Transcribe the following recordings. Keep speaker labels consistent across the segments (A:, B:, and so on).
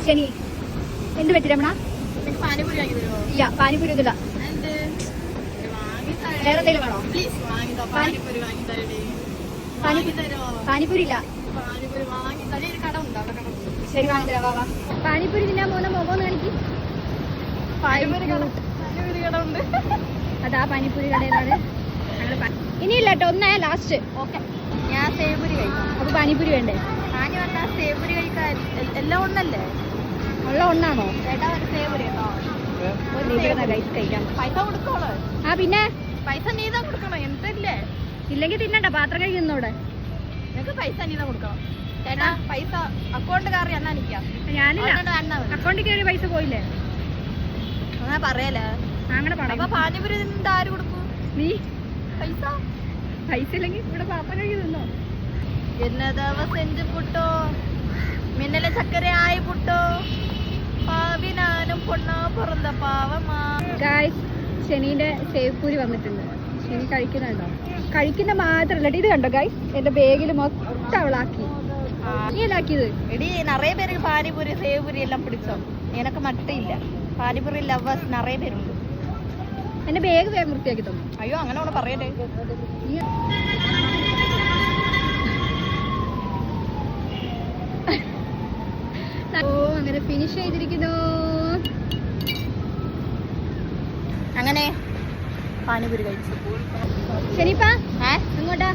A: ശനി എന്ത് പറ്റി രമണ? ഇല്ല പാനിപ്പൂരി ഒന്നുമില്ല. വേറെ എന്തെങ്കിലും വേണോ? പാനിപ്പൂരി ഇല്ല. ശരി വാങ്ങിത്തരാം. വാ. പാനിപ്പൂരി തിന്നാൻ പോകുന്ന മുഖം കാണിക്ക്. അതാ പാനിപ്പൂരി കടയിലാണ്. ഇനിയില്ല കേട്ടോ, ഒന്നേ ലാസ്റ്റ്. ഓക്കെ,
B: ഞാൻ സേവപൂരി കഴിക്കാം.
A: അപ്പൊ പാനിപ്പൂരി വേണ്ടേ?
B: ഞാൻ പറഞ്ഞാൽ സേവപൂരി കഴിക്കാൻ എല്ലാം ഒന്നല്ലേ?
A: ഉള്ള ഒന്നാണോ?
B: ചേട്ടാ ഒരു സേവപൂരി
A: കഴിക്കാം.
B: പൈസ കൊടുക്കോളൂ.
A: ആ പിന്നെ
B: പൈസ നീതാ കൊടുക്കണം. എന്തല്ലേ?
A: ഇല്ലെങ്കിൽ തിന്നണ്ട, പാത്രം കഴിക്കുന്നോടെ.
B: നിനക്ക് പൈസ നീതാ കൊടുക്കണം. ചേട്ടാ പൈസ അക്കൗണ്ട് കയറി എന്നാ നിക്കാം.
A: ഞാനില്ല, അക്കൗണ്ടിൽ കയറി പൈസ പോയില്ലേ?
B: അങ്ങനെ പറയല്ലേ?
A: അങ്ങനെ പറയാം.
B: അപ്പൊ പാനിപൂരി തിന്നിട്ട് ആര് കൊടുക്കും?
A: നീ.
B: പൈസ
A: ഇല്ലെങ്കിൽ ഇവിടെ പാത്രം കഴിക്കി തിന്നോ?
B: എന്നതവ സെഞ്ച് പുട്ടോ മിന്നലെ ചക്കര ആയി പുട്ടോ പാവിനാനും പൊണ്ണോ പുറന്ത പാവമാ.
A: ഗായ്സ്, ശനീന്റെ സേവ്പൂരി വന്നിട്ടുണ്ട്. ശനി കഴിക്കുന്നുണ്ടോ? കഴിക്കുന്ന മാത്രല്ല, ഇത് കണ്ടോ ഗായ്സ്, എന്റെ ബാഗിൽ മൊത്തം അവളാക്കി. നീ എല്ലാക്കിയത്?
B: എടി നിറയെ പേര് പാനിപൂരി സേവപൂരി എല്ലാം പിടിച്ചോ. നിനക്ക് മട്ടയില്ല. പാനിപൂരി ലവേഴ്സ് നിറയെ പേരുണ്ട്.
A: എന്റെ ബാഗ് വേഗം വൃത്തിയാക്കി തന്നു.
B: അയ്യോ അങ്ങനെ ഒന്ന് പറയട്ടെ.
A: ഓ അങ്ങനെ ഫിനിഷ് ചെയ്തിരിക്കുന്നു.
B: അങ്ങനെ പാനിപൂരി കഴിച്ചു.
A: ശനിപ്പാ എങ്ങോട്ടാ?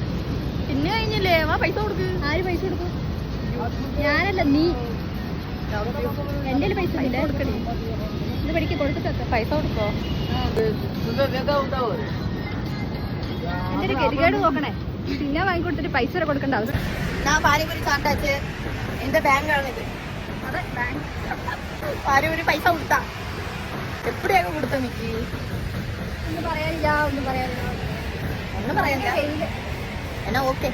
B: പിന്നെ കഴിഞ്ഞില്ലേ? പൈസ കൊടുക്ക്.
A: ആര് പൈസ കൊടുക്കും? ഞാനല്ല, നീ. എന്റെ പൈസ കൊടുക്കണേ. ഇത് പഠിക്ക്, കൊടുത്തിട്ട്
B: പൈസ കൊടുക്കോ?
A: എന്റെ ഒരു ഗതികേട് നോക്കണേ. പിന്നെ വാങ്ങിക്കൊടുത്തിട്ട് പൈസ വരെ കൊടുക്കേണ്ട ആവശ്യം.
B: ഞാൻ പാനിപൂരി ചാണ്ടാച്ച് എന്റെ ബാങ്കാണിത്. പാനിപൂരി പൈസ കൊടുത്താ എപ്പോഴൊക്കെ കൊടുത്ത മിക്ക്?
A: ഒന്നും പറയാനില്ല.
B: ഒന്നും പറയാനില്ല. എന്നാ ഓക്കെ.